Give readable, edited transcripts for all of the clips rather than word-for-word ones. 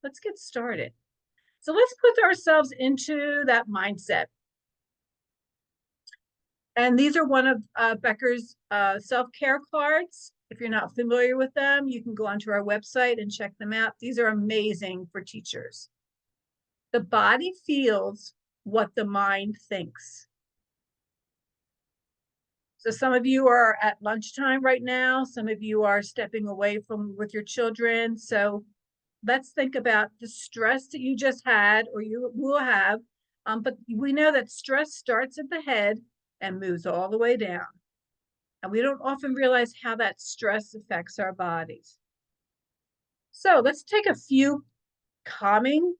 let's get started. So let's put ourselves into that mindset. And these are one of Becker's self-care cards. If you're not familiar with them, you can go onto our website and check them out. These are amazing for teachers. The body feels what the mind thinks. So some of you are at lunchtime right now. Some of you are stepping away from with your children. So let's think about the stress that you just had or you will have. But we know that stress starts at the head and moves all the way down. And we don't often realize how that stress affects our bodies. So let's take a few calming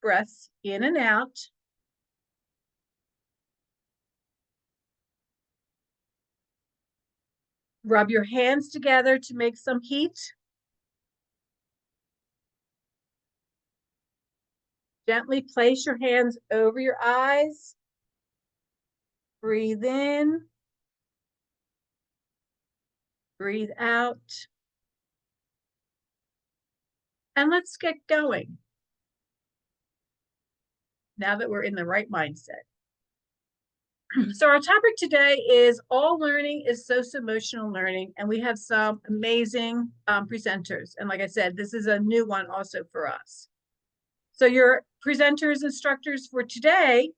breaths in and out. Rub your hands together to make some heat. Gently place your hands over your eyes. Breathe in. Breathe out. And let's get going. Now that we're in the right mindset. So our topic today is all learning is socio-emotional learning, and we have some amazing presenters. And like I said, this is a new one also for us. So your presenters, instructors for today,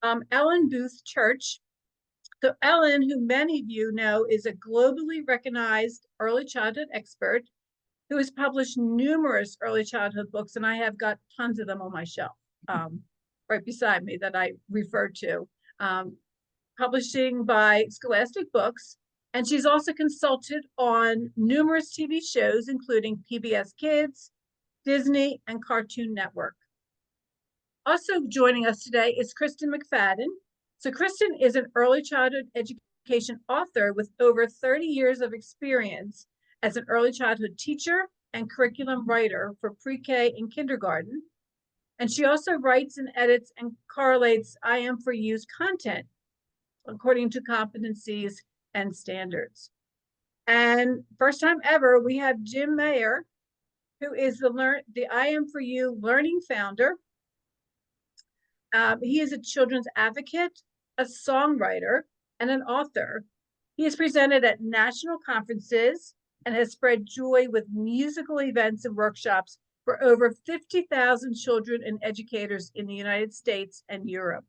Ellen Booth Church. So Ellen, who many of you know, is a globally recognized early childhood expert who has published numerous early childhood books, and I have got tons of them on my shelf right beside me that I refer to. Publishing by Scholastic Books, and she's also consulted on numerous TV shows, including PBS Kids, Disney, and Cartoon Network. Also joining us today is Kristin McFadden. So Kristin is an early childhood education author with over 30 years of experience as an early childhood teacher and curriculum writer for pre-K and kindergarten. And she also writes and edits and correlates IM4U's content according to competencies and standards. And first time ever, we have Jim Mayer, who is the IM4U Learning founder. He is a children's advocate, a songwriter, and an author. He has presented at national conferences and has spread joy with musical events and workshops for over 50,000 children and educators in the United States and Europe.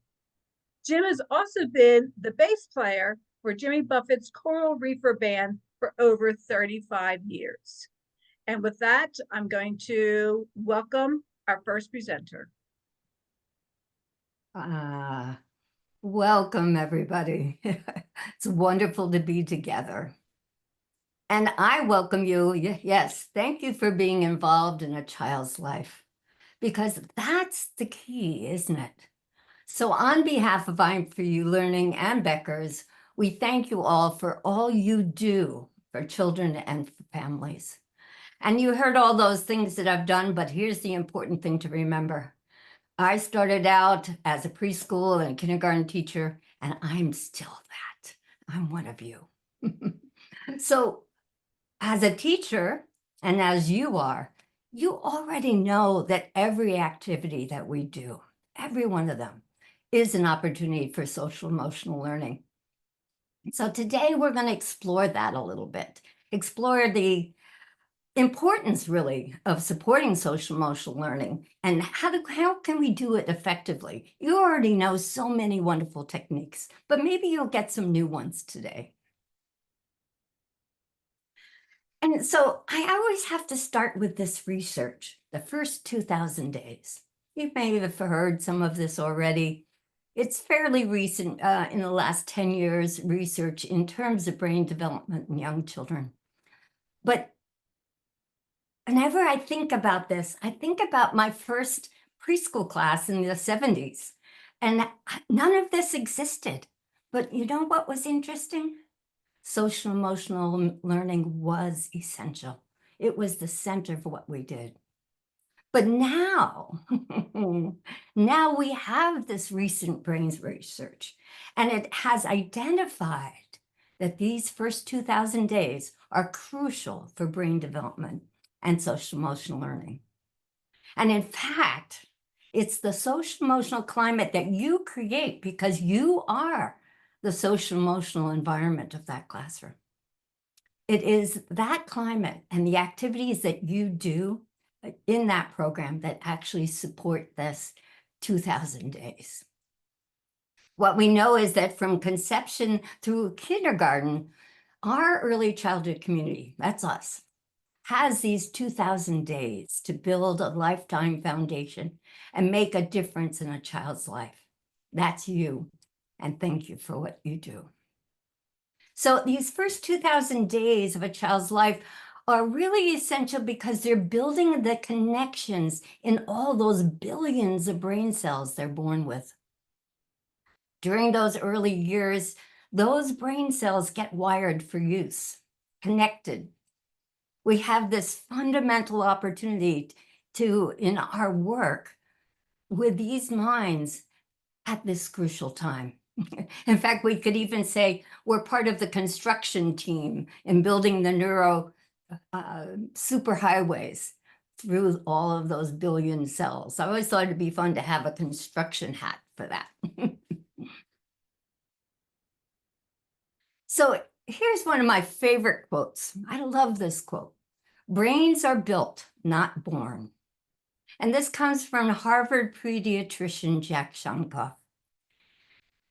Jim has also been the bass player for Jimmy Buffett's Coral Reefer Band for over 35 years. And with that, I'm going to welcome our first presenter. Welcome, everybody. It's wonderful to be together. And I welcome you. Yes, thank you for being involved in a child's life, because that's the key, isn't it? So on behalf of IM4U Learning and Becker's, we thank you all for all you do for children and for families. And you heard all those things that I've done, but here's the important thing to remember. I started out as a preschool and kindergarten teacher, and I'm still that. I'm one of you. So as a teacher, and as you are, you already know that every activity that we do, every one of them, is an opportunity for social emotional learning. So today we're going to explore that a little bit, explore the importance really of supporting social emotional learning and how can we do it effectively. You already know so many wonderful techniques, but maybe you'll get some new ones today. And so I always have to start with this research, the first 2,000 days. You may have heard some of this already. It's fairly recent, in the last 10 years, research in terms of brain development in young children. But whenever I think about this, I think about my first preschool class in the 70s, and none of this existed. But you know what was interesting? Social emotional learning was essential. It was the center of what we did. But now, now we have this recent brains research, and it has identified that these first 2,000 days are crucial for brain development and social emotional learning. And in fact, it's the social emotional climate that you create because you are the social emotional environment of that classroom. It is that climate and the activities that you do in that program that actually support this 2,000 days. What we know is that from conception through kindergarten, our early childhood community, that's us, has these 2,000 days to build a lifetime foundation and make a difference in a child's life. That's you, and thank you for what you do. So these first 2,000 days of a child's life are really essential because they're building the connections in all those billions of brain cells they're born with. During those early years, those brain cells get wired for use, connected. We have this fundamental opportunity to, in our work with these minds at this crucial time. In fact, we could even say we're part of the construction team in building the neuro superhighways through all of those billion cells. I always thought it'd be fun to have a construction hat for that. So here's one of my favorite quotes. I love this quote. Brains are built, not born. And this comes from Harvard pediatrician Jack Shankoff.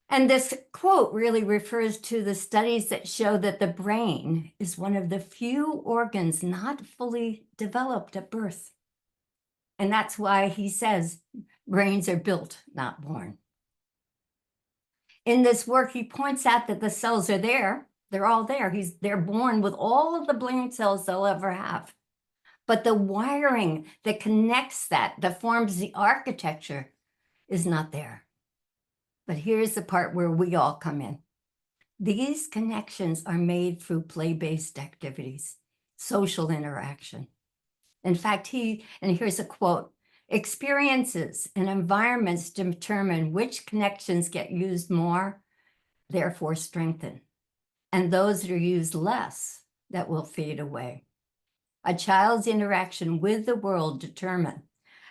And this quote really refers to the studies that show that the brain is one of the few organs not fully developed at birth. And that's why he says brains are built, not born. In this work, he points out that the cells are there. They're all there. They're born with all of the brain cells they'll ever have. But the wiring that connects that forms the architecture is not there. But here's the part where we all come in. These connections are made through play-based activities, social interaction. In fact, and here's a quote, experiences and environments determine which connections get used more, therefore strengthen, and those that are used less, that will fade away. A child's interaction with the world determine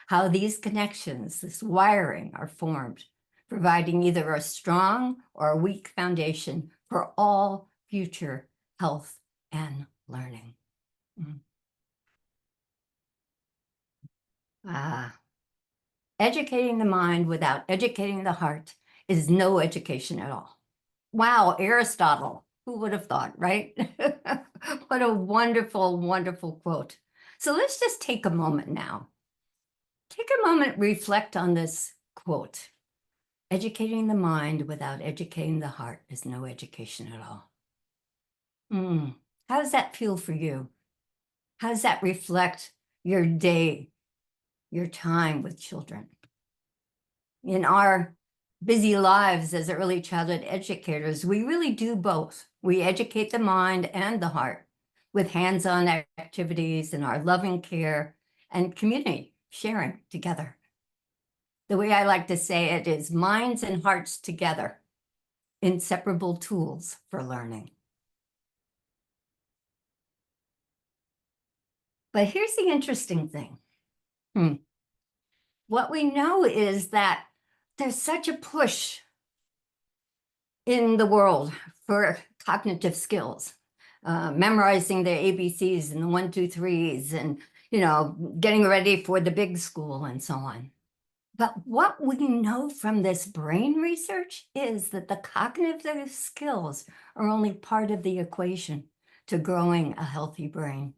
how these connections, this wiring, are formed, providing either a strong or a weak foundation for all future health and learning. Educating the mind without educating the heart is no education at all. Wow, Aristotle, who would have thought, right? What a wonderful, wonderful quote. So let's just take a moment now. Take a moment, reflect on this quote. Educating the mind without educating the heart is no education at all. How does that feel for you? How does that reflect your day, your time with children? In our busy lives as early childhood educators, we really do both. We educate the mind and the heart with hands-on activities and our loving care and community sharing together. The way I like to say it is minds and hearts together, inseparable tools for learning. But here's the interesting thing. What we know is that there's such a push in the world for cognitive skills, memorizing the ABCs and the 1, 2, 3s, and getting ready for the big school and so on. But what we know from this brain research is that the cognitive skills are only part of the equation to growing a healthy brain.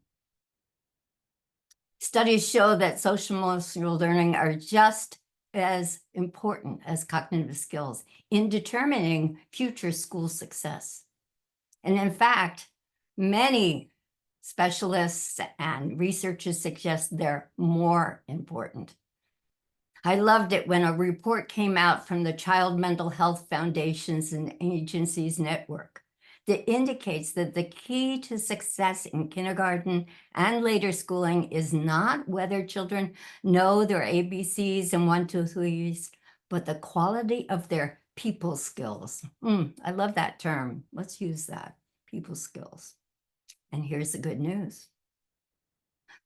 Studies show that social emotional learning are just as important as cognitive skills in determining future school success. And in fact, many specialists and researchers suggest they're more important. I loved it when a report came out from the Child Mental Health Foundations and Agencies Network that indicates that the key to success in kindergarten and later schooling is not whether children know their ABCs and 1, 2, 3s, but the quality of their people skills. I love that term. Let's use that, people skills. And here's the good news.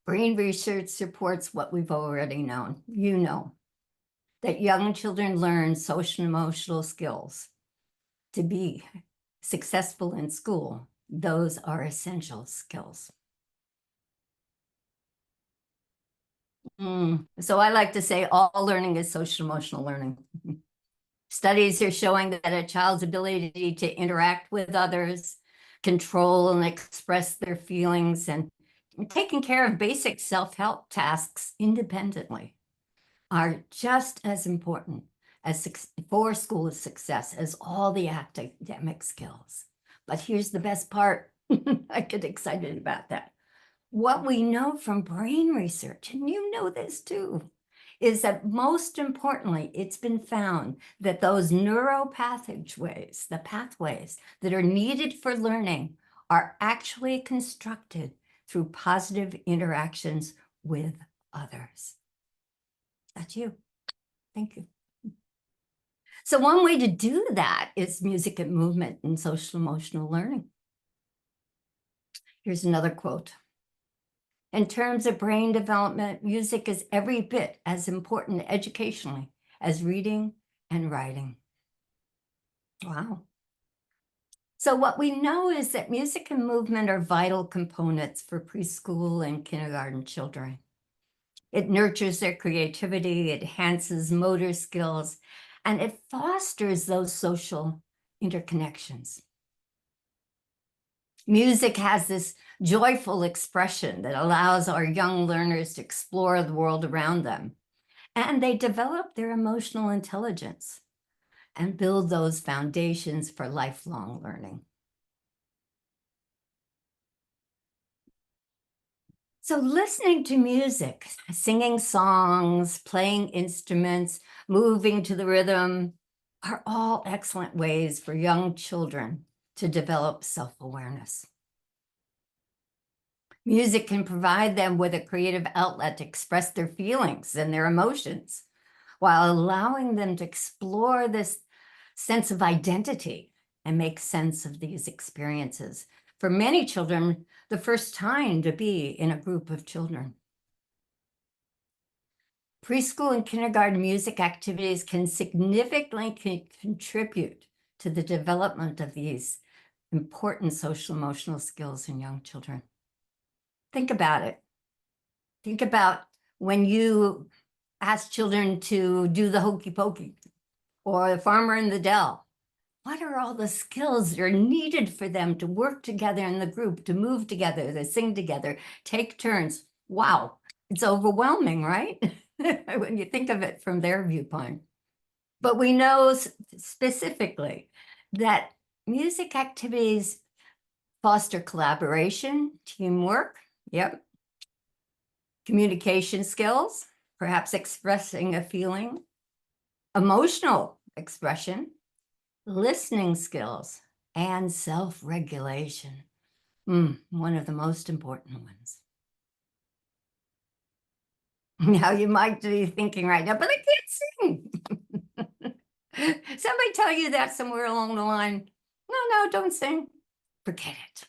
Brain research supports what we've already known. You know that young children learn social and emotional skills to be successful in school. Those are essential skills. So I like to say all learning is social emotional learning. Studies are showing that a child's ability to interact with others, control and express their feelings, and taking care of basic self-help tasks independently are just as important as for school success as all the academic skills. But here's the best part. I get excited about that. What we know from brain research, and you know this too, is that most importantly, it's been found that those neuropathways, the pathways that are needed for learning, are actually constructed through positive interactions with others. That's you. Thank you. So one way to do that is music and movement and social emotional learning. Here's another quote. In terms of brain development, music is every bit as important educationally as reading and writing. Wow. So what we know is that music and movement are vital components for preschool and kindergarten children. It nurtures their creativity, it enhances motor skills, and it fosters those social interconnections. Music has this joyful expression that allows our young learners to explore the world around them, and they develop their emotional intelligence and build those foundations for lifelong learning. So listening to music, singing songs, playing instruments, moving to the rhythm are all excellent ways for young children to develop self-awareness. Music can provide them with a creative outlet to express their feelings and their emotions while allowing them to explore this sense of identity and make sense of these experiences. For many children, the first time to be in a group of children. Preschool and kindergarten music activities can significantly contribute to the development of these important social emotional skills in young children. Think about it. Think about when you ask children to do the hokey pokey or the farmer in the dell. What are all the skills that are needed for them to work together in the group, to move together, to sing together, take turns? Wow, it's overwhelming, right? When you think of it from their viewpoint. But we know specifically that music activities foster collaboration, teamwork, yep, communication skills, perhaps expressing a feeling, emotional expression, listening skills, and self-regulation. One of the most important ones. Now you might be thinking right now, but I can't sing. Somebody tell you that somewhere along the line. No, don't sing. Forget it.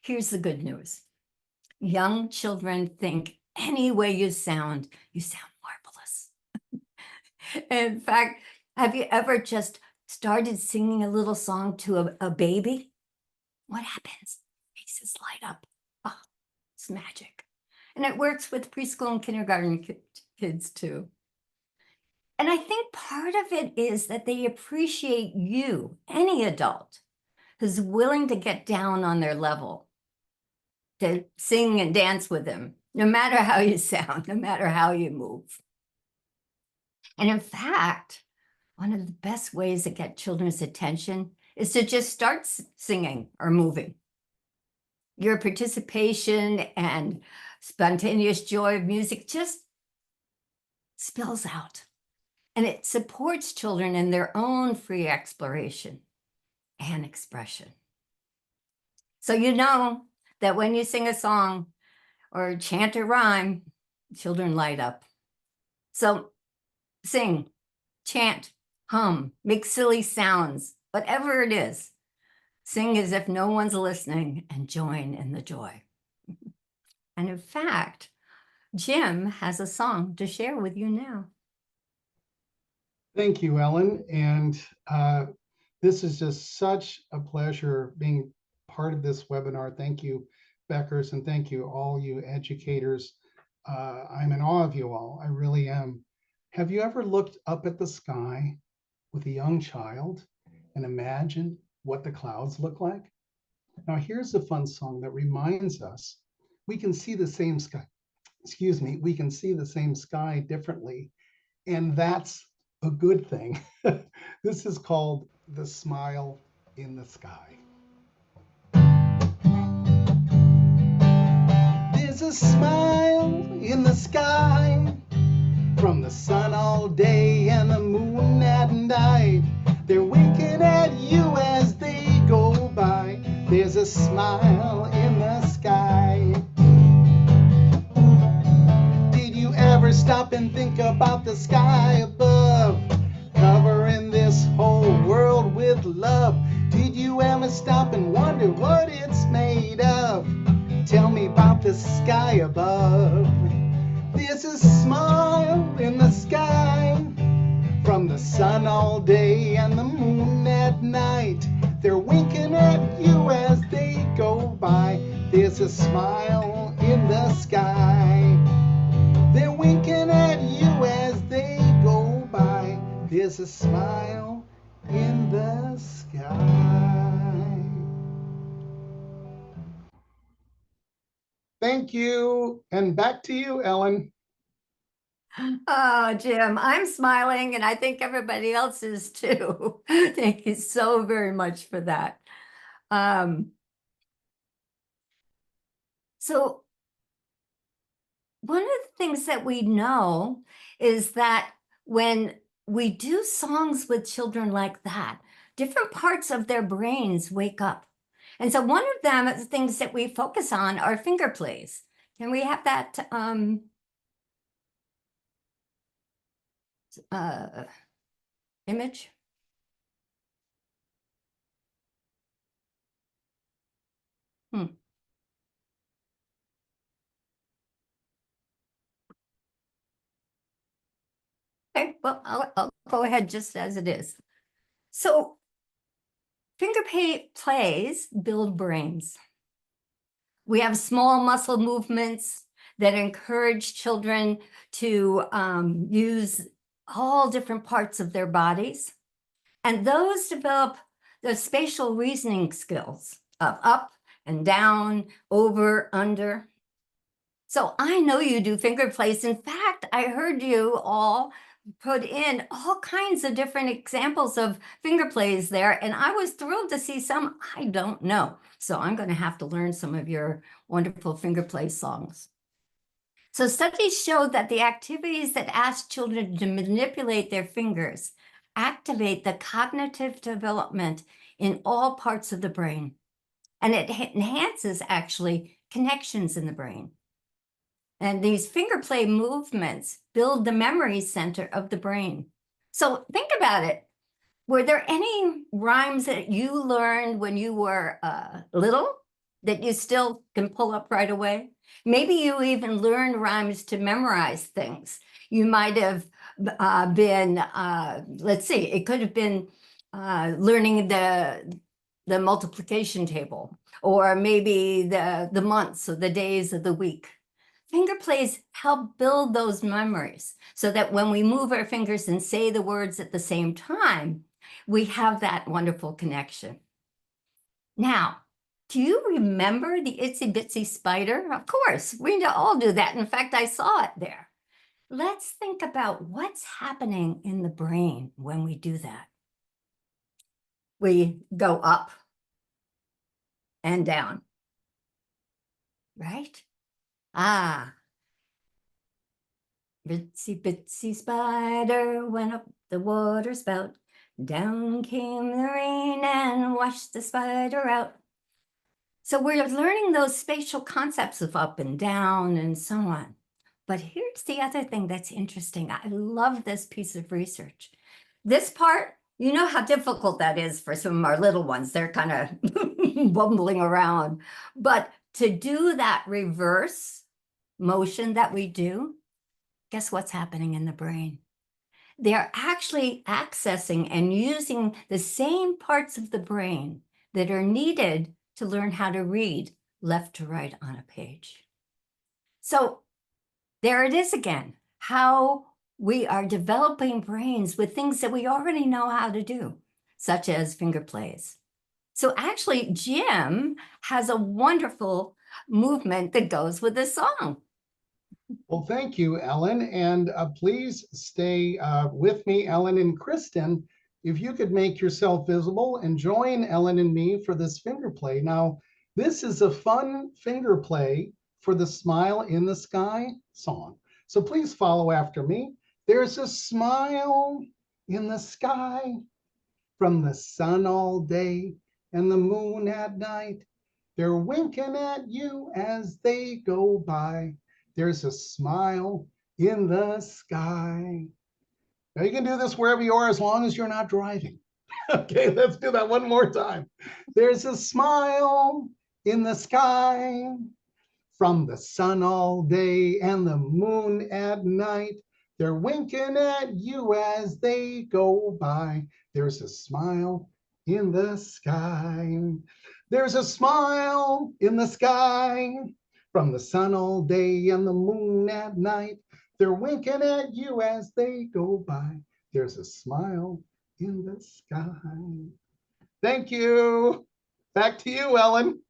Here's the good news. Young children think any way you sound marvelous. In fact, have you ever just started singing a little song to a baby? What happens? Faces light up. Oh, it's magic. And it works with preschool and kindergarten kids too. And I think part of it is that they appreciate you, any adult, who's willing to get down on their level, to sing and dance with them, no matter how you sound, no matter how you move. And in fact, one of the best ways to get children's attention is to just start singing or moving. Your participation and spontaneous joy of music just spills out. And it supports children in their own free exploration and expression. So you know that when you sing a song or chant a rhyme, children light up. So sing, chant, hum, make silly sounds, whatever it is. Sing as if no one's listening and join in the joy. And in fact, Jim has a song to share with you now. Thank you, Ellen. And this is just such a pleasure being part of this webinar. Thank you, Beckers, and thank you, all you educators. I'm in awe of you all. I really am. Have you ever looked up at the sky with a young child and imagined what the clouds look like? Now, here's a fun song that reminds us we can see the same sky. Excuse me, we can see the same sky differently, and that's a good thing. This is called The Smile in the Sky. There's a smile in the sky from the sun all day and the moon at night. They're winking at you as they go by. There's a smile in the sky. Did you ever stop and think about the sky above, covering this whole world with love? Did you ever stop and wonder what it's made of? Tell me about the sky above. There's a smile in the sky from the sun all day and the moon at night. They're winking at you as they go by. There's a smile in the sky. They're winking at you as they go by. There's a smile in the sky. Thank you. And back to you, Ellen. Oh, Jim, I'm smiling, and I think everybody else is too. Thank you so very much for that. So one of the things that we know is that when we do songs with children like that, different parts of their brains wake up. And so one of them, the things that we focus on, are finger plays. Can we have that image? Okay, well, I'll go ahead just as it is. So finger plays build brains. We have small muscle movements that encourage children to use all different parts of their bodies. And those develop the spatial reasoning skills of up and down, over, under. So I know you do finger plays. In fact, I heard you all put in all kinds of different examples of finger plays there, and I was thrilled to see some I don't know. So I'm going to have to learn some of your wonderful finger play songs. So studies show that the activities that ask children to manipulate their fingers activate the cognitive development in all parts of the brain, and it enhances actually connections in the brain. And these finger play movements build the memory center of the brain. So think about it. Were there any rhymes that you learned when you were little that you still can pull up right away? Maybe you even learned rhymes to memorize things. You might have been, let's see, it could have been learning the multiplication table, or maybe the months or the days of the week. Finger plays help build those memories so that when we move our fingers and say the words at the same time, we have that wonderful connection. Now, do you remember the itsy bitsy spider? Of course, we all do that. In fact, I saw it there. Let's think about what's happening in the brain when we do that. We go up and down, right? Ah, bitsy bitsy spider went up the water spout. Down came the rain and washed the spider out. So we're learning those spatial concepts of up and down and so on. But here's the other thing that's interesting. I love this piece of research. This part, you know how difficult that is for some of our little ones. They're kind of bumbling around. But to do that reverse motion that we do, guess what's happening in the brain? They're actually accessing and using the same parts of the brain that are needed to learn how to read left to right on a page. So there it is again, how we are developing brains with things that we already know how to do, such as finger plays. So actually, Jim has a wonderful movement that goes with the song. Well, thank you, Ellen. And please stay with me, Ellen and Kristin. If you could make yourself visible and join Ellen and me for this finger play. Now, this is a fun finger play for the Smile in the Sky song. So please follow after me. There's a smile in the sky from the sun all day and the moon at night. They're winking at you as they go by. There's a smile in the sky. Now you can do this wherever you are as long as you're not driving. Okay, let's do that one more time. There's a smile in the sky from the sun all day and the moon at night. They're winking at you as they go by. There's a smile in the sky. There's a smile in the sky from the sun all day and the moon at night. They're winking at you as they go by. There's a smile in the sky. Thank you. Back to you, Ellen.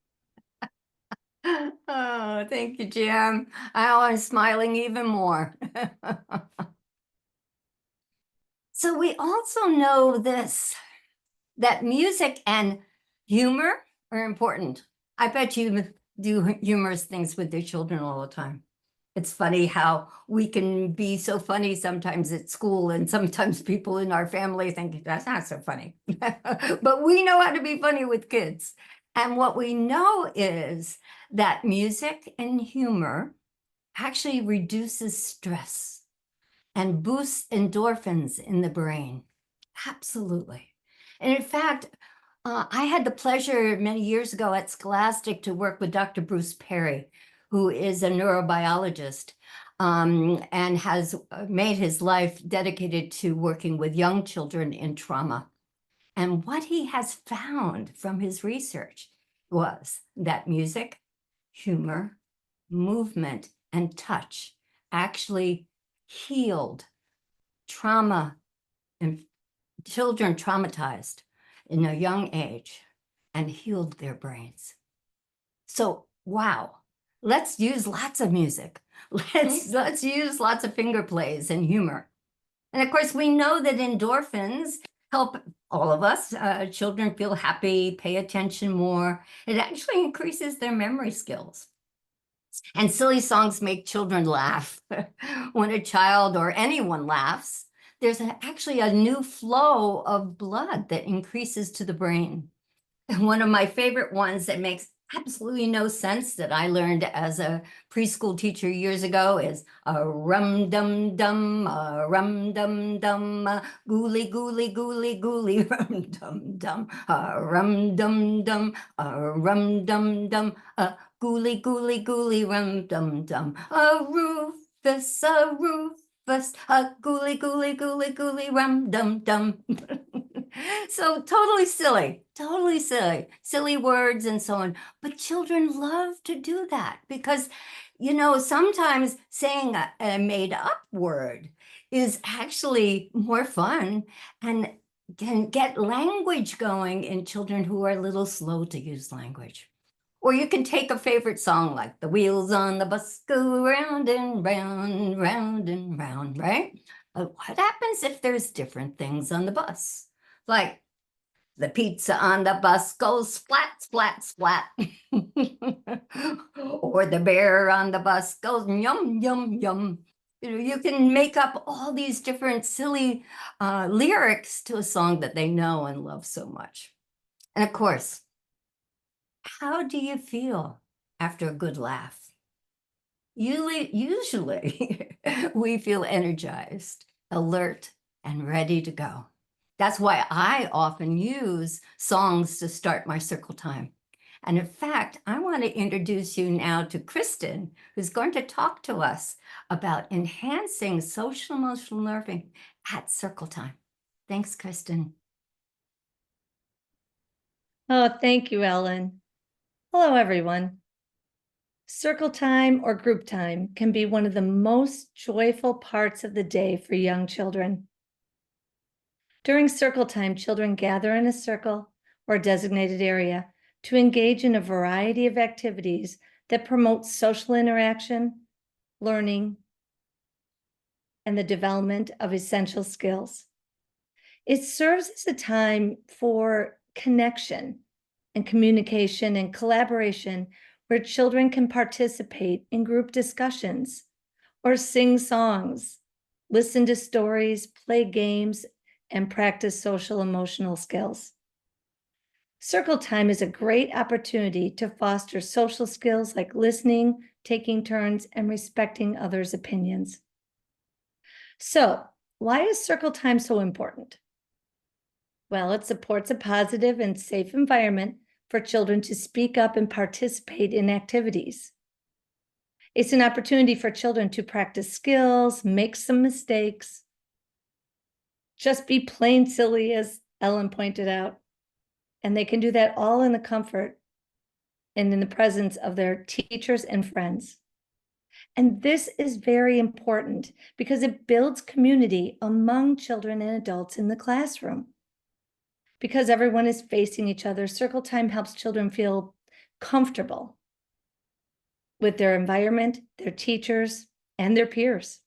Oh, thank you, Jim. I'm smiling even more. So we also know this, that music and humor are important. I bet you do humorous things with your children all the time. It's funny how we can be so funny sometimes at school, and sometimes people in our family think that's not so funny. But we know how to be funny with kids. And what we know is that music and humor actually reduces stress and boosts endorphins in the brain. Absolutely. And in fact, I had the pleasure many years ago at Scholastic to work with Dr. Bruce Perry, who is a neurobiologist and has made his life dedicated to working with young children in trauma. And what he has found from his research was that music, humor, movement, and touch actually healed trauma and children traumatized in a young age and healed their brains. So, wow, let's use lots of music. Let's use lots of finger plays and humor. And of course, we know that endorphins help all of us. Children feel happy, pay attention more. It actually increases their memory skills. And silly songs make children laugh. When a child or anyone laughs, there's actually a new flow of blood that increases to the brain. And one of my favorite ones that makes absolutely no sense that I learned as a preschool teacher years ago is a rum-dum-dum, a rum-dum-dum, a gooly-gooly-gooly-gooly, rum-dum-dum, a rum-dum-dum, a rum-dum-dum, a gooly-gooly-gooly, rum-dum-dum, a Rufus, a Rufus, a gooly-gooly-gooly-gooly, rum-dum-dum. So totally silly, silly words and so on. But children love to do that because, you know, sometimes saying a made up word is actually more fun and can get language going in children who are a little slow to use language. Or you can take a favorite song like the wheels on the bus go round and round, round and round, right? But what happens if there's different things on the bus? Like the pizza on the bus goes splat, splat, splat. Or the bear on the bus goes yum, yum, yum. You know, you can make up all these different silly lyrics to a song that they know and love so much. And of course, how do you feel after a good laugh? Usually we feel energized, alert, and ready to go. That's why I often use songs to start my circle time. And in fact, I want to introduce you now to Kristin, who's going to talk to us about enhancing social emotional learning at circle time. Thanks, Kristin. Oh, thank you, Ellen. Hello, everyone. Circle time or group time can be one of the most joyful parts of the day for young children. During circle time, children gather in a circle or designated area to engage in a variety of activities that promote social interaction, learning, and the development of essential skills. It serves as a time for connection and communication and collaboration where children can participate in group discussions or sing songs, listen to stories, play games, and practice social emotional skills. Circle time is a great opportunity to foster social skills like listening, taking turns, and respecting others' opinions. So, why is circle time so important? Well, it supports a positive and safe environment for children to speak up and participate in activities. It's an opportunity for children to practice skills, make some mistakes, just be plain silly, as Ellen pointed out. And they can do that all in the comfort and in the presence of their teachers and friends. And this is very important because it builds community among children and adults in the classroom. Because everyone is facing each other, circle time helps children feel comfortable with their environment, their teachers, and their peers.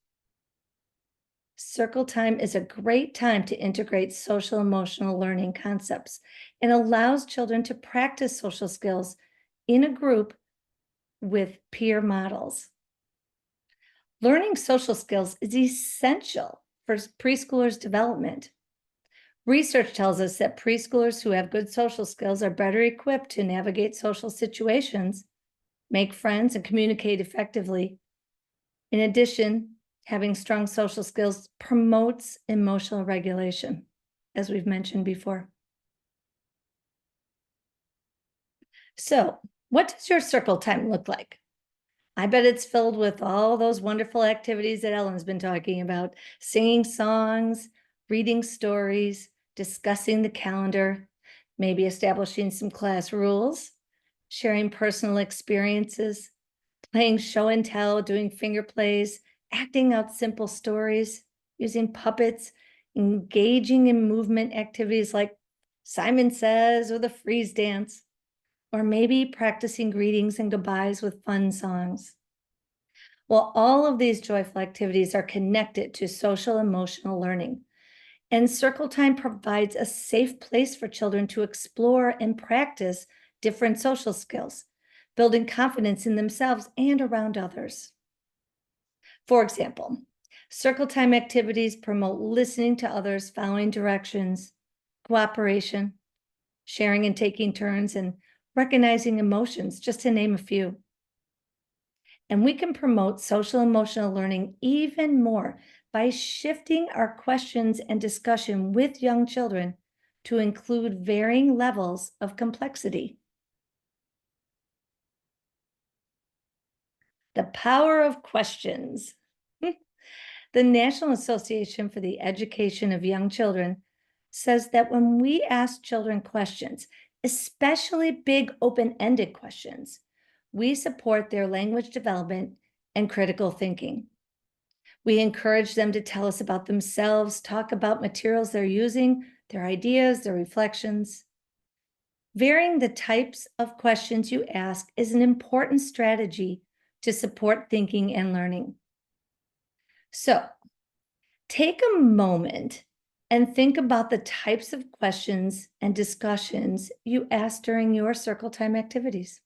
Circle time is a great time to integrate social emotional learning concepts and allows children to practice social skills in a group with peer models. Learning social skills is essential for preschoolers' development. Research tells us that preschoolers who have good social skills are better equipped to navigate social situations, make friends, and communicate effectively. In addition, having strong social skills promotes emotional regulation, as we've mentioned before. So, what does your circle time look like? I bet it's filled with all those wonderful activities that Ellen's been talking about, singing songs, reading stories, discussing the calendar, maybe establishing some class rules, sharing personal experiences, playing show and tell, doing finger plays, acting out simple stories, using puppets, engaging in movement activities like Simon Says or the freeze dance, or maybe practicing greetings and goodbyes with fun songs. Well, all of these joyful activities are connected to social emotional learning. And circle time provides a safe place for children to explore and practice different social skills, building confidence in themselves and around others. For example, circle time activities promote listening to others, following directions, cooperation, sharing and taking turns, and recognizing emotions, just to name a few. And we can promote social emotional learning even more by shifting our questions and discussion with young children to include varying levels of complexity. The power of questions. The National Association for the Education of Young Children says that when we ask children questions, especially big open-ended questions, we support their language development and critical thinking. We encourage them to tell us about themselves, talk about materials they're using, their ideas, their reflections. Varying the types of questions you ask is an important strategy to support thinking and learning. So, take a moment and think about the types of questions and discussions you ask during your circle time activities.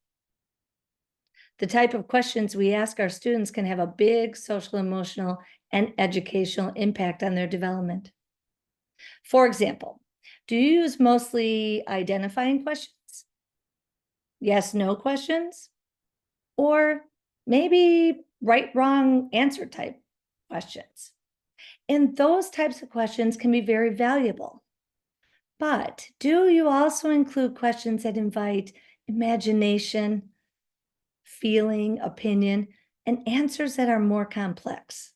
The type of questions we ask our students can have a big social, emotional, and educational impact on their development. For example, do you use mostly identifying questions? Yes, no questions? Or maybe right, wrong answer type questions? And those types of questions can be very valuable. But do you also include questions that invite imagination, feeling, opinion, and answers that are more complex.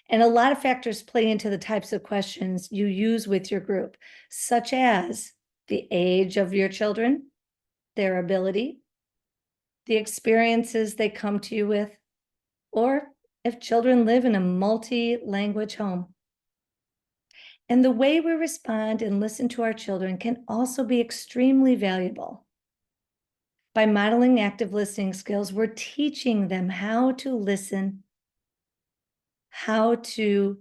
And a lot of factors play into the types of questions you use with your group, such as the age of your children, their ability, the experiences they come to you with, or if children live in a multi-language home. And the way we respond and listen to our children can also be extremely valuable. By modeling active listening skills, we're teaching them how to listen, how to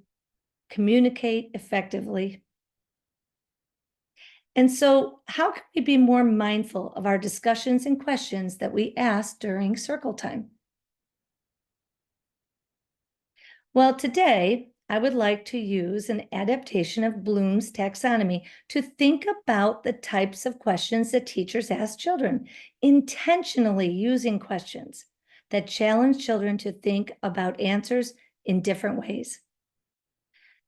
communicate effectively. And so, how can we be more mindful of our discussions and questions that we ask during circle time? Well, today, I would like to use an adaptation of Bloom's taxonomy to think about the types of questions that teachers ask children, intentionally using questions that challenge children to think about answers in different ways.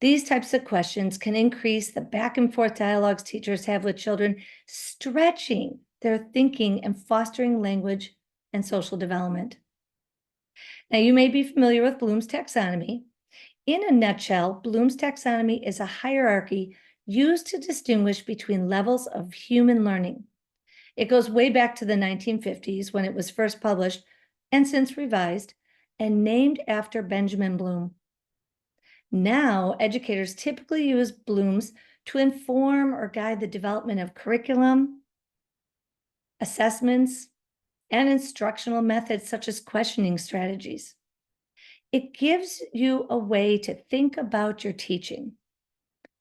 These types of questions can increase the back and forth dialogues teachers have with children, stretching their thinking and fostering language and social development. Now, you may be familiar with Bloom's taxonomy. In a nutshell, Bloom's taxonomy is a hierarchy used to distinguish between levels of human learning. It goes way back to the 1950s when it was first published and since revised and named after Benjamin Bloom. Now, educators typically use Bloom's to inform or guide the development of curriculum, assessments, and instructional methods such as questioning strategies. It gives you a way to think about your teaching,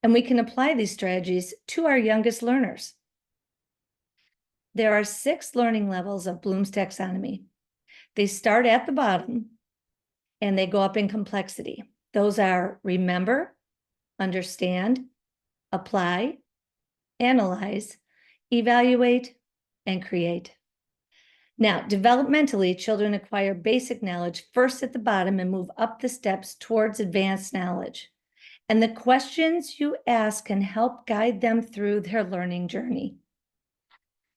and we can apply these strategies to our youngest learners. There are 6 learning levels of Bloom's taxonomy. They start at the bottom and they go up in complexity. Those are remember, understand, apply, analyze, evaluate, and create. Now, developmentally, children acquire basic knowledge first at the bottom and move up the steps towards advanced knowledge. And the questions you ask can help guide them through their learning journey.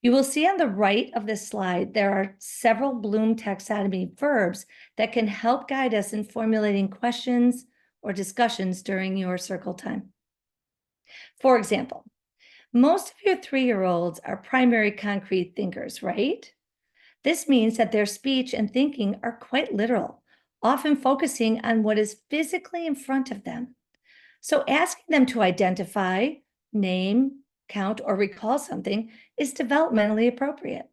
You will see on the right of this slide, there are several Bloom taxonomy verbs that can help guide us in formulating questions or discussions during your circle time. For example, most of your 3-year-olds are primary concrete thinkers, right? This means that their speech and thinking are quite literal, often focusing on what is physically in front of them. So asking them to identify, name, count, or recall something is developmentally appropriate.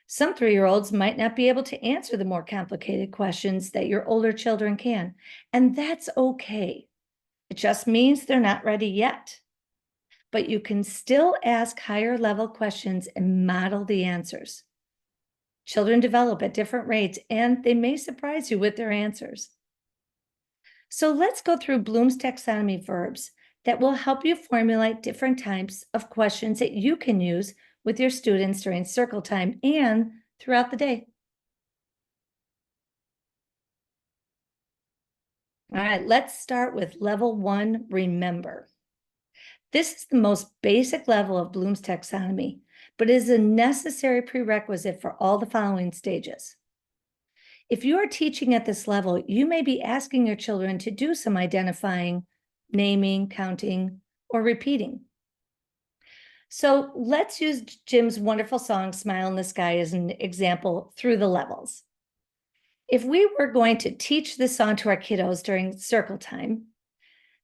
Some 3-year-olds might not be able to answer the more complicated questions that your older children can, and that's okay. It just means they're not ready yet. But you can still ask higher level questions and model the answers. Children develop at different rates, and they may surprise you with their answers. So let's go through Bloom's taxonomy verbs that will help you formulate different types of questions that you can use with your students during circle time and throughout the day. All right, let's start with level 1, remember. This is the most basic level of Bloom's taxonomy, but is a necessary prerequisite for all the following stages. If you are teaching at this level, you may be asking your children to do some identifying, naming, counting, or repeating. So let's use Jim's wonderful song, Smile in the Sky, as an example through the levels. If we were going to teach this song to our kiddos during circle time,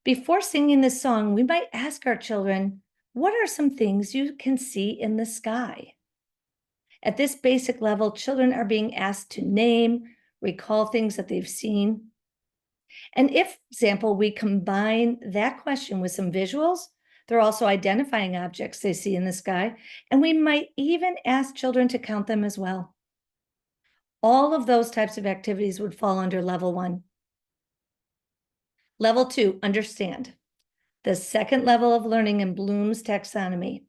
before singing this song, we might ask our children, what are some things you can see in the sky? At this basic level, children are being asked to name, recall things that they've seen. And if, for example, we combine that question with some visuals, they're also identifying objects they see in the sky, and we might even ask children to count them as well. All of those types of activities would fall under level 1. Level 2, understand. The second level of learning in Bloom's taxonomy.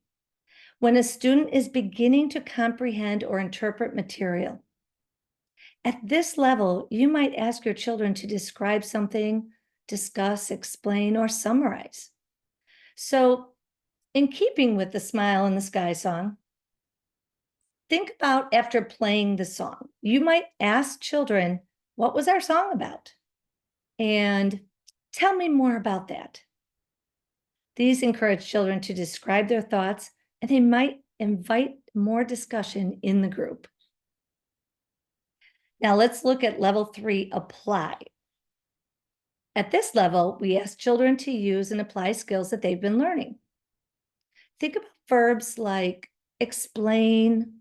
When a student is beginning to comprehend or interpret material. At this level, you might ask your children to describe something, discuss, explain, or summarize. So, in keeping with the Smile in the Sky song, think about after playing the song. You might ask children, what was our song about? And tell me more about that. These encourage children to describe their thoughts, and they might invite more discussion in the group. Now let's look at level 3, apply. At this level, we ask children to use and apply skills that they've been learning. Think about verbs like explain,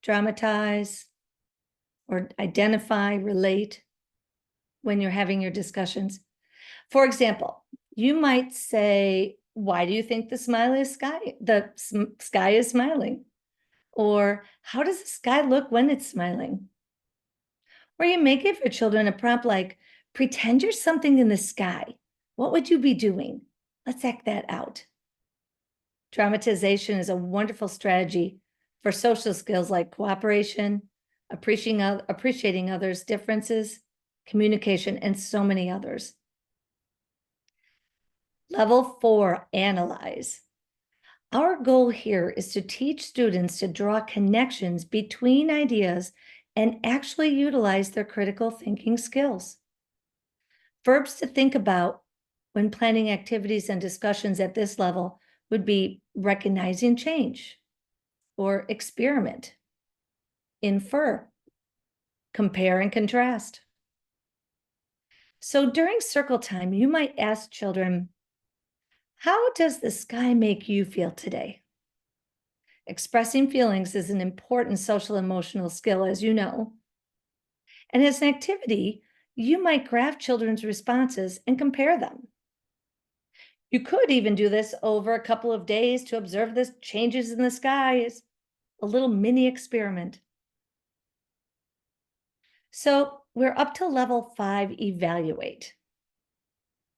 dramatize, or identify, relate when you're having your discussions. For example, you might say, why do you think the sky is smiling? Or how does the sky look when it's smiling? Or you may give your children a prompt like, pretend you're something in the sky. What would you be doing? Let's act that out. Dramatization is a wonderful strategy for social skills like cooperation, appreciating others' differences, communication, and so many others. Level 4, analyze. Our goal here is to teach students to draw connections between ideas and actually utilize their critical thinking skills. Verbs to think about when planning activities and discussions at this level would be recognizing change, or experiment, infer, compare and contrast. So during circle time, you might ask children, how does the sky make you feel today? Expressing feelings is an important social emotional skill, as you know. And as an activity, you might graph children's responses and compare them. You could even do this over a couple of days to observe the changes in the sky as a little mini experiment. So we're up to level 5, evaluate.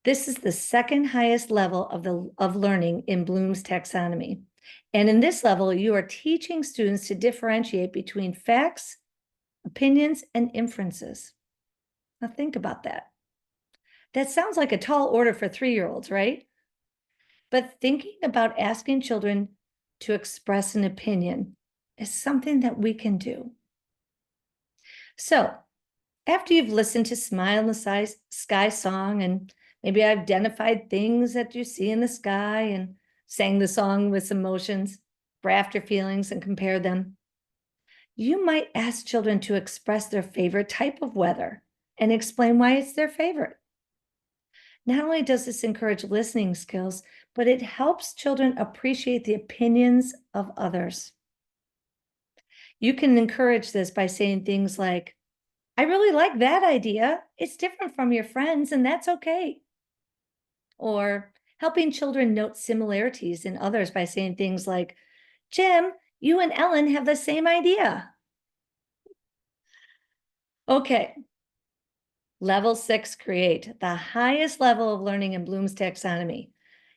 This is the second highest level of learning in Bloom's taxonomy. And in this level, you are teaching students to differentiate between facts, opinions, and inferences. Now think about that. That sounds like a tall order for 3-year-olds, right? But thinking about asking children to express an opinion is something that we can do. So after you've listened to Smile in the Sky song and maybe identified things that you see in the sky and sang the song with emotions, graphed your feelings and compared them, you might ask children to express their favorite type of weather and explain why it's their favorite. Not only does this encourage listening skills, but it helps children appreciate the opinions of others. You can encourage this by saying things like, I really like that idea. It's different from your friends, and that's okay. Or helping children note similarities in others by saying things like, Jim, you and Ellen have the same idea. Okay. Level 6, create. The highest level of learning in Bloom's taxonomy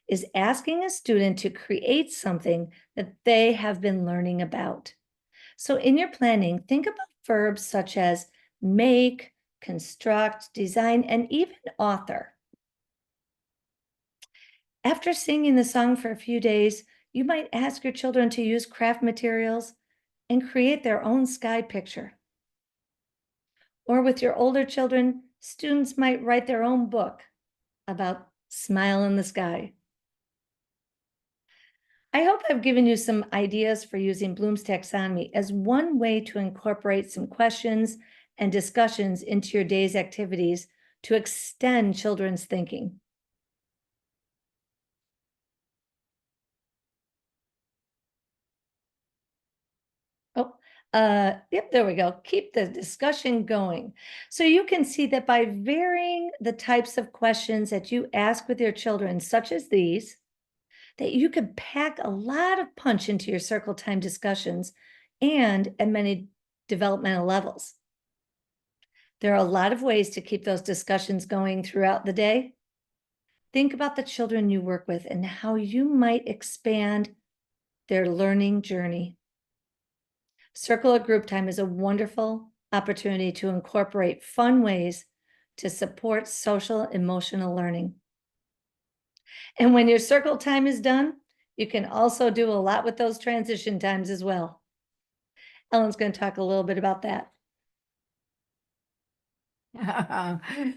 is asking a student to create something that they have been learning about. So in your planning, think about verbs such as make, construct, design, and even author. After singing the song for a few days, you might ask your children to use craft materials and create their own sky picture. Or with your older children, students might write their own book about Smile in the Sky. I hope I've given you some ideas for using Bloom's taxonomy as one way to incorporate some questions and discussions into your day's activities to extend children's thinking. Yep, there we go. Keep the discussion going. So you can see that by varying the types of questions that you ask with your children, such as these, that you could pack a lot of punch into your circle time discussions and at many developmental levels. There are a lot of ways to keep those discussions going throughout the day. Think about the children you work with and how you might expand their learning journey. Circle or group time is a wonderful opportunity to incorporate fun ways to support social emotional learning. And when your circle time is done, you can also do a lot with those transition times as well. Ellen's going to talk a little bit about that.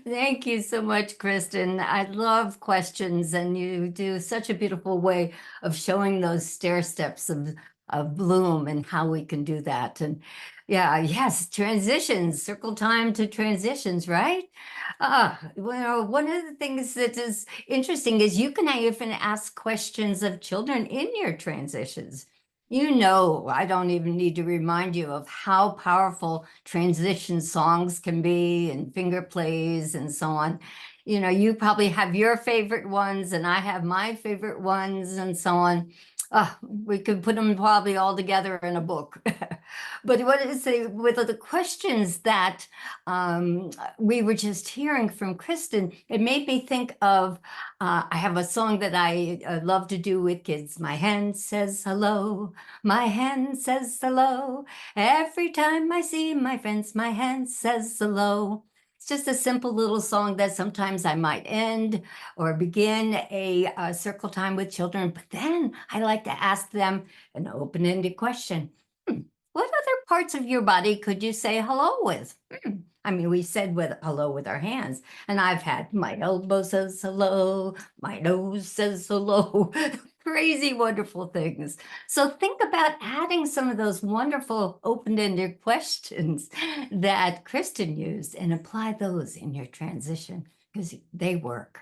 Thank you so much, Kristin. I love questions, and you do such a beautiful way of showing those stair steps of bloom and how we can do that. And yeah, yes, transitions, circle time to transitions, right? Well, one of the things that is interesting is you can even ask questions of children in your transitions. You know, I don't even need to remind you of how powerful transition songs can be and finger plays and so on. You know, you probably have your favorite ones and I have my favorite ones and so on. We could put them probably all together in a book. But what is with the questions that we were just hearing from Kristin, it made me think of, I have a song that I love to do with kids. My hand says hello, my hand says hello. Every time I see my friends, my hand says hello. It's just a simple little song that sometimes I might end or begin a circle time with children. But then I like to ask them an open-ended question. What other parts of your body could you say hello with? I mean, we said with hello with our hands, and I've had my elbow says hello, my nose says hello, crazy, wonderful things. So think about adding some of those wonderful open-ended questions that Kristin used and apply those in your transition because they work.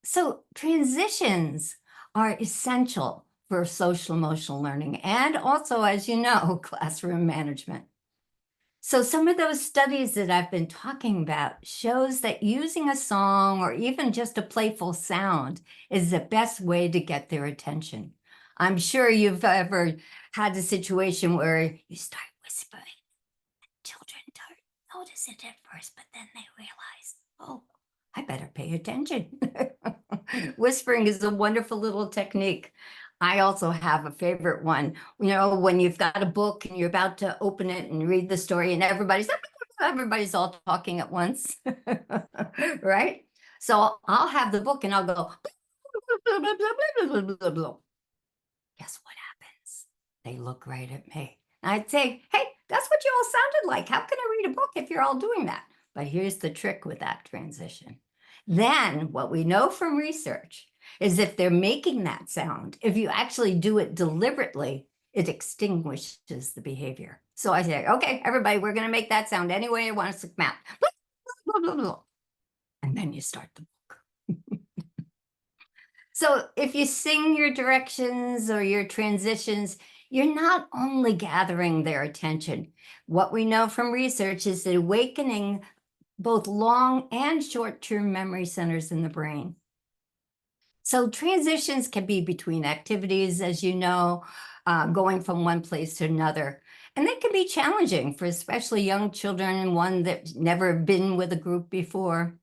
So transitions are essential for social emotional learning and also, as you know, classroom management. So some of those studies that I've been talking about shows that using a song or even just a playful sound is the best way to get their attention. I'm sure you've ever had a situation where you start whispering. Children don't notice it at first, but then they realize, oh, I better pay attention. Whispering is a wonderful little technique. I also have a favorite one. You know, when you've got a book and you're about to open it and read the story and everybody's all talking at once, right? So I'll have the book and I'll go, guess what happens? They look right at me. I'd say, hey, that's what you all sounded like. How can I read a book if you're all doing that? But here's the trick with that transition. Then what we know from research is if they're making that sound, if you actually do it deliberately, it extinguishes the behavior. So I say, okay, everybody, we're going to make that sound any way you want us to map. And then you start the book. So if you sing your directions or your transitions, you're not only gathering their attention. What we know from research is that awakening both long and short-term memory centers in the brain. So transitions can be between activities, as you know, going from one place to another. And they can be challenging for especially young children and one that's never been with a group before.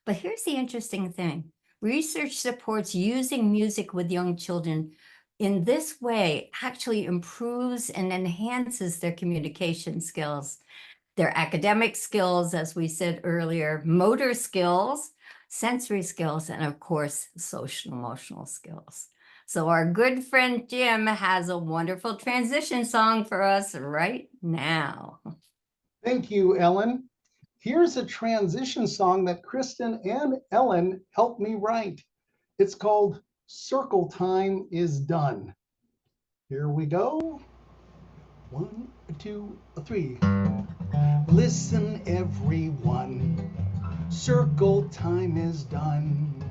But here's the interesting thing. Research supports using music with young children in this way actually improves and enhances their communication skills, their academic skills, as we said earlier, motor skills, sensory skills, and of course, social emotional skills. So our good friend Jim has a wonderful transition song for us right now. Thank you, Ellen. Here's a transition song that Kristin and Ellen helped me write. It's called Circle Time is Done. Here we go. 1, 2, 3. Listen, everyone. Circle time is done.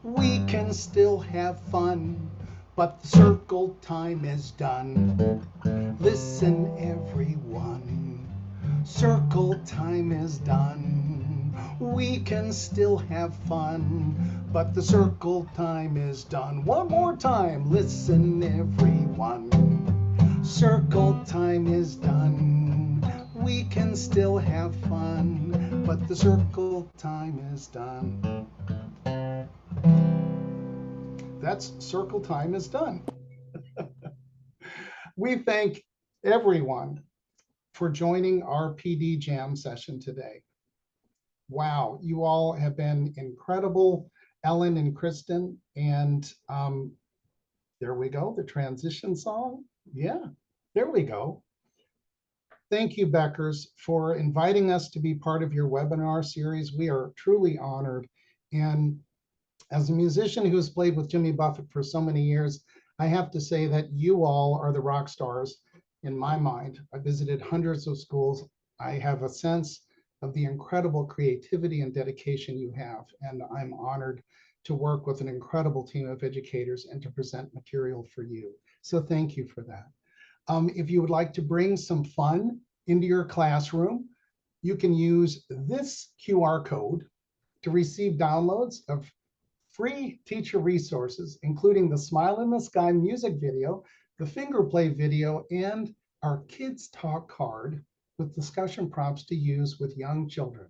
We can still have fun, but the circle time is done. Listen, everyone. Circle time is done. We can still have fun, but the circle time is done. One more time. Listen, everyone. Circle time is done. We can still have fun, but the circle time is done. That's circle time is done. We thank everyone for joining our PD Jam session today. Wow, you all have been incredible, Ellen and Kristin. And there we go, the transition song. Yeah, There we go. Thank you, Beckers, for inviting us to be part of your webinar series. We are truly honored. And as a musician who has played with Jimmy Buffett for so many years, I have to say that you all are the rock stars in my mind. I visited hundreds of schools. I have a sense of the incredible creativity and dedication you have, and I'm honored to work with an incredible team of educators and to present material for you. So thank you for that. If you would like to bring some fun into your classroom, you can use this QR code to receive downloads of free teacher resources, including the Smile in the Sky music video, the finger play video, and our Kids Talk card with discussion prompts to use with young children.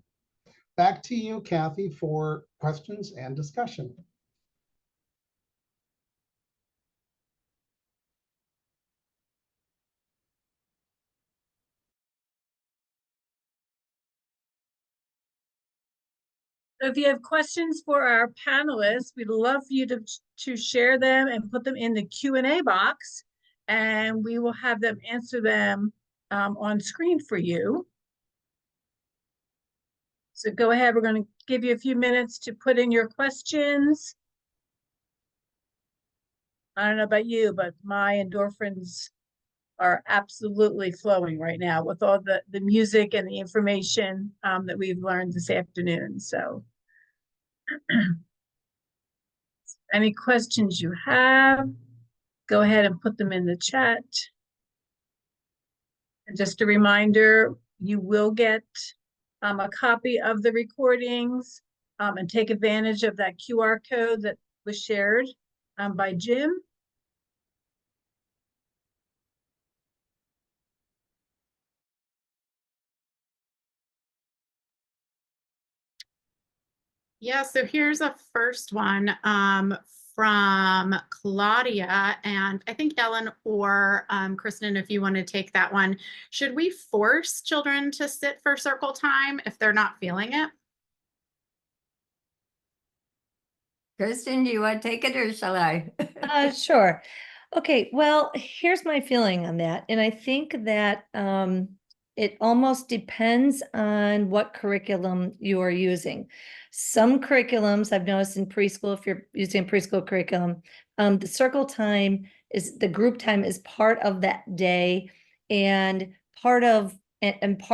Back to you, Kathy, for questions and discussion. So if you have questions for our panelists, we'd love for you to share them and put them in the Q&A box, and we will have them answer them on screen for you. So go ahead, we're going to give you a few minutes to put in your questions. I don't know about you, but my endorphins are absolutely flowing right now with all the music and the information that we've learned this afternoon. So any questions you have, go ahead and put them in the chat. And just a reminder, you will get a copy of the recordings and take advantage of that QR code that was shared by Jim. Yeah, so here's a first one from Claudia, and I think Ellen or Kristin, if you want to take that one. Should we force children to sit for circle time if they're not feeling it? Kristin, do you want to take it or shall I? Sure. Okay, well, here's my feeling on that. And I think that it almost depends on what curriculum you are using. Some curriculums I've noticed in preschool, if you're using preschool curriculum, the circle time is, the group time is part of that day and part of the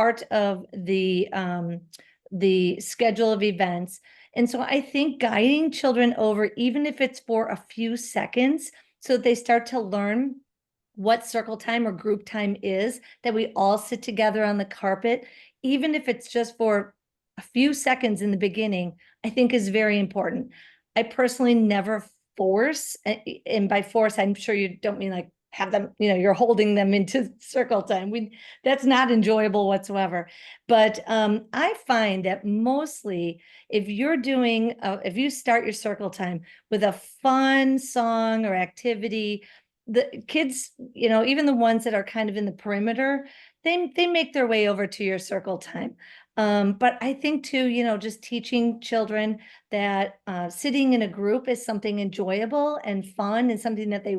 schedule of events. And so I think guiding children over, even if it's for a few seconds, so they start to learn what circle time or group time is, that we all sit together on the carpet, even if it's just for a few seconds in the beginning, I think is very important. I personally never force, and by force, I'm sure you don't mean like have them, you're holding them into circle time. That's not enjoyable whatsoever. But I find that mostly if you're doing, if you start your circle time with a fun song or activity, the kids, even the ones that are kind of in the perimeter, they make their way over to your circle time. But I think too, just teaching children that sitting in a group is something enjoyable and fun and something that they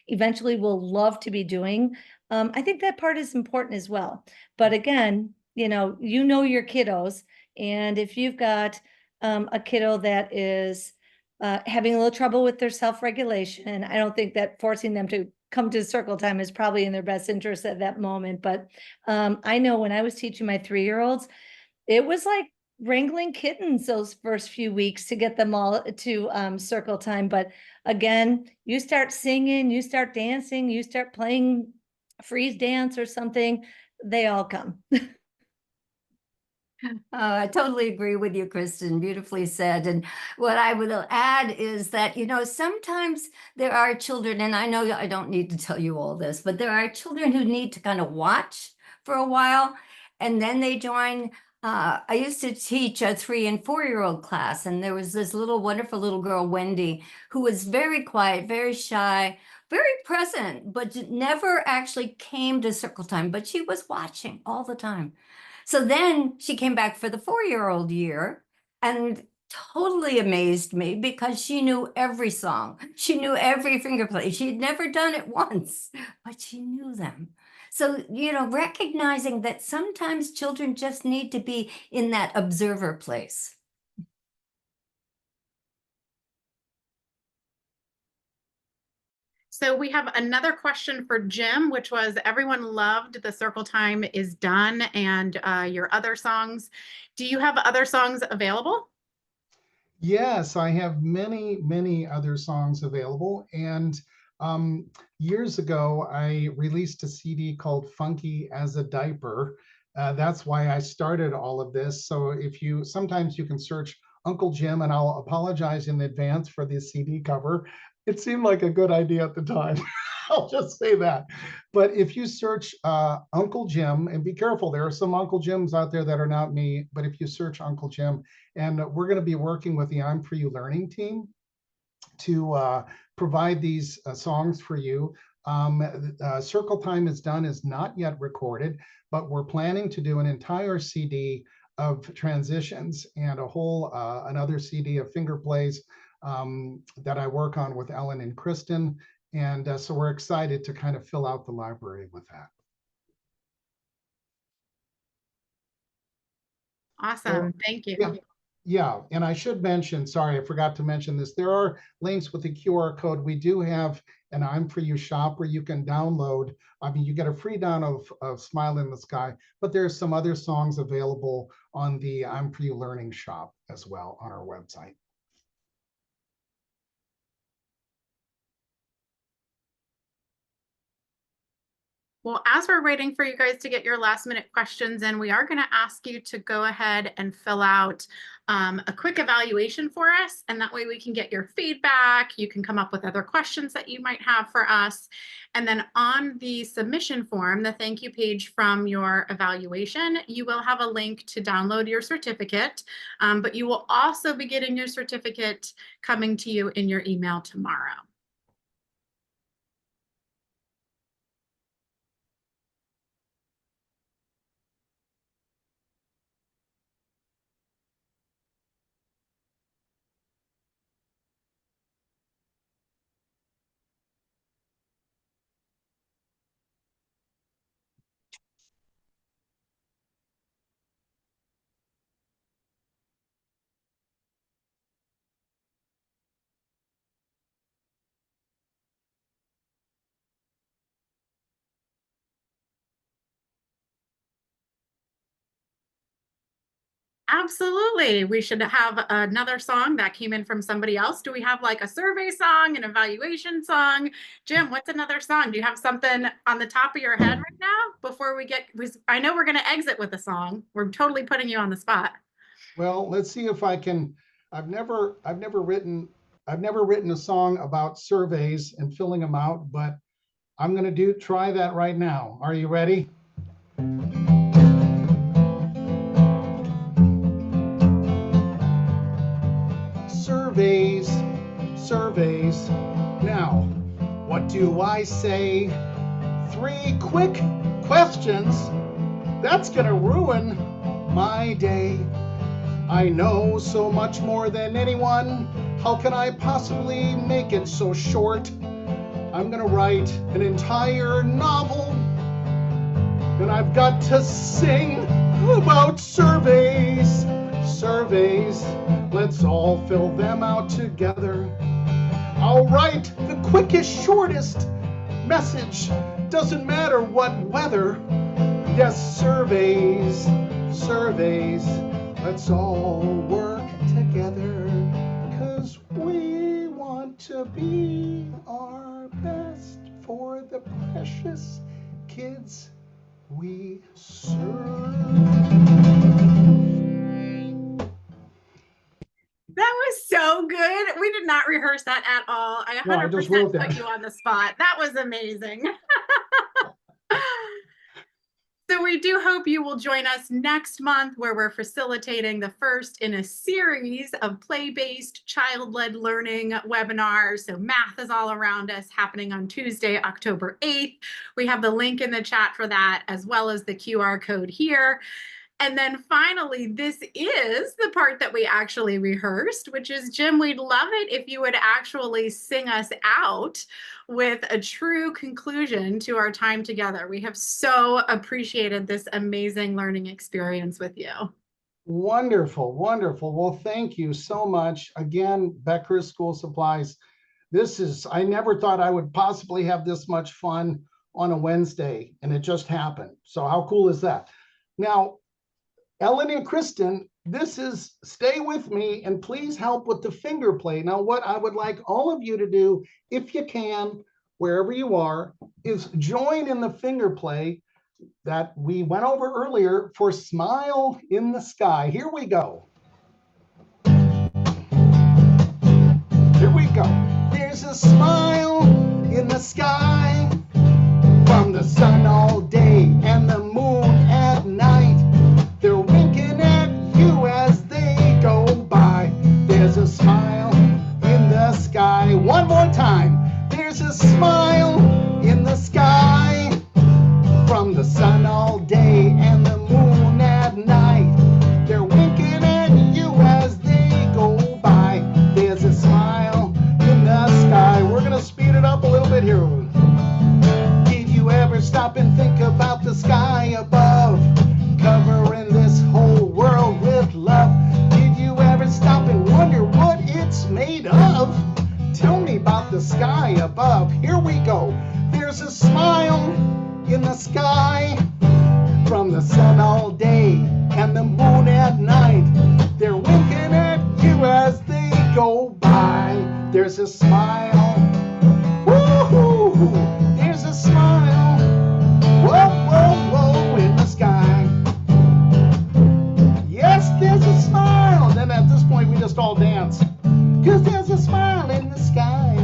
eventually will love to be doing. I think that part is important as well. But again, your kiddos, and if you've got a kiddo that is having a little trouble with their self-regulation, I don't think that forcing them to come to circle time is probably in their best interest at that moment. But I know when I was teaching my 3-year-olds, it was like wrangling kittens those first few weeks to get them all to circle time. But again, you start singing, you start dancing, you start playing freeze dance or something, they all come. I totally agree with you, Kristin. Beautifully said. And what I would add is that, sometimes there are children, and I know I don't need to tell you all this, but there are children who need to kind of watch for a while, and then they join. I used to teach a 3- and 4-year-old class, and there was this wonderful little girl, Wendy, who was very quiet, very shy, very present, but never actually came to circle time, but she was watching all the time. So then she came back for the 4-year-old year and totally amazed me because she knew every song. She knew every finger play. She had never done it once, but she knew them. So, recognizing that sometimes children just need to be in that observer place. So we have another question for Jim, which was everyone loved the Circle Time is Done and your other songs. Do you have other songs available? Yes, I have many, many other songs available. And years ago, I released a CD called Funky as a Diaper. That's why I started all of this. So sometimes you can search Uncle Jim, and I'll apologize in advance for the CD cover. It seemed like a good idea at the time. I'll just say that. But if you search Uncle Jim, and be careful, there are some Uncle Jims out there that are not me, but if you search Uncle Jim, and we're going to be working with the I'm For You Learning team to provide these songs for you. Circle Time is Done is not yet recorded, but we're planning to do an entire CD of transitions and a whole another CD of finger plays that I work on with Ellen and Kristin. And so we're excited to kind of fill out the library with that. Awesome. Thank you. Yeah, and I should mention, sorry, I forgot to mention this. There are links with the QR code. We do have an I'm For You shop where you can download. I mean, you get a free download of Smile in the Sky, but there's some other songs available on the I'm For You Learning shop as well on our website. Well, as we're waiting for you guys to get your last minute questions in, we are going to ask you to go ahead and fill out a quick evaluation for us. And that way we can get your feedback. You can come up with other questions that you might have for us. And then on the submission form, the thank you page from your evaluation, you will have a link to download your certificate. But you will also be getting your certificate coming to you in your email tomorrow. Absolutely. We should have another song that came in from somebody else. Do we have like a survey song, an evaluation song? Jim, what's another song? Do you have something on the top of your head right now before I know we're going to exit with a song. We're totally putting you on the spot. Well, let's see if I can. I've never written a song about surveys and filling them out, but I'm going to try that right now. Are you ready? Surveys, surveys. Now, what do I say? 3 quick questions. That's gonna ruin my day. I know so much more than anyone. How can I possibly make it so short? I'm gonna write an entire novel, and I've got to sing about surveys. Surveys, let's all fill them out together. I'll write the quickest, shortest message. Doesn't matter what weather. Yes, surveys, surveys, let's all work together. 'Cause we want to be our best for the precious kids we serve. That was so good. We did not rehearse that at all. I 100% put you on the spot. That was amazing. So we do hope you will join us next month where we're facilitating the first in a series of play-based child-led learning webinars. So math is all around us, happening on Tuesday, October 8th. We have the link in the chat for that, as well as the QR code here. And then finally, this is the part that we actually rehearsed, which is, Jim, we'd love it if you would actually sing us out with a true conclusion to our time together. We have so appreciated this amazing learning experience with you. Wonderful, wonderful. Well, thank you so much. Again, Becker School Supplies. I never thought I would possibly have this much fun on a Wednesday, and it just happened. So how cool is that? Now, Ellen and Kristin, stay with me and please help with the finger play. Now, what I would like all of you to do, if you can, wherever you are, is join in the finger play that we went over earlier for Smile in the Sky. Here we go. Here we go. There's a smile in the sky from the sun all day and the moon at night. They're winking at you as they go by. There's a smile in the sky. One more time. There's a smile in the sky from the sun all day and the moon at night. They're winking at you as they go by. There's a smile in the sky. We're gonna speed it up a little bit here. Did you ever stop and think about the sky above, covering this whole world with love? Did you ever stop and wonder what it's made of? Tell me about the sky above. Here we go. There's a smile in the sky from the sun all day and the moon at night. They're winking at you as they go by. There's a smile. Woo-hoo! There's a smile. Whoa, whoa, whoa in the sky. Yes, there's a smile. Then at this point we just all dance. 'Cause there's a smile in the sky.